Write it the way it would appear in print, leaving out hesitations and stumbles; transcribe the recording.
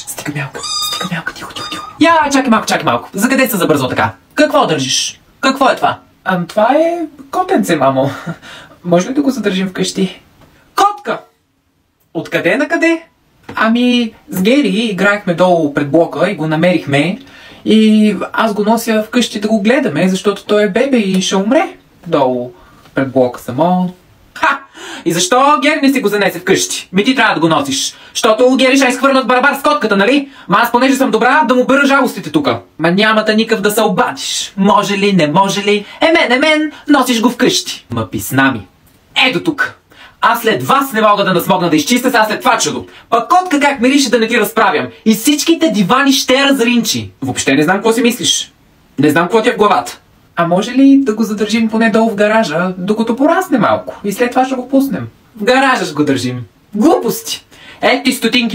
Стига мялка, тихо. Чакай малко. За къде се забързал така? Какво държиш? Какво е това? Това е котенце, мамо. Може ли да го задържим вкъщи? Котка! Откъде на къде? С Гери играехме долу пред блока и го намерихме. И аз го нося вкъщи да го гледаме, защото той е бебе и ще умре долу пред блока само. И защо Гери не си го занесе вкъщи? Ти трябва да го носиш. Защото Гери ще изхвърнат барабар с котката, нали? Аз понеже съм добра, да му бъра жалостите тука. Няма да никакъв да се обадиш. Може ли, не може ли? Мен, носиш го вкъщи. Писна ми. Ето тук. Аз след вас не мога да насмогна да изчистя сега след това чудо. Пък котка как мирише да не ти разправям. И всичките дивани ще разринчи. Въобще не знам какво си мислиш. Не знам какво ти е в главата. Може ли да го задържим поне долу в гаража, докато порасне малко? И след това ще го пуснем. В гаража ще го държим. Глупости! Ето ти стотинки.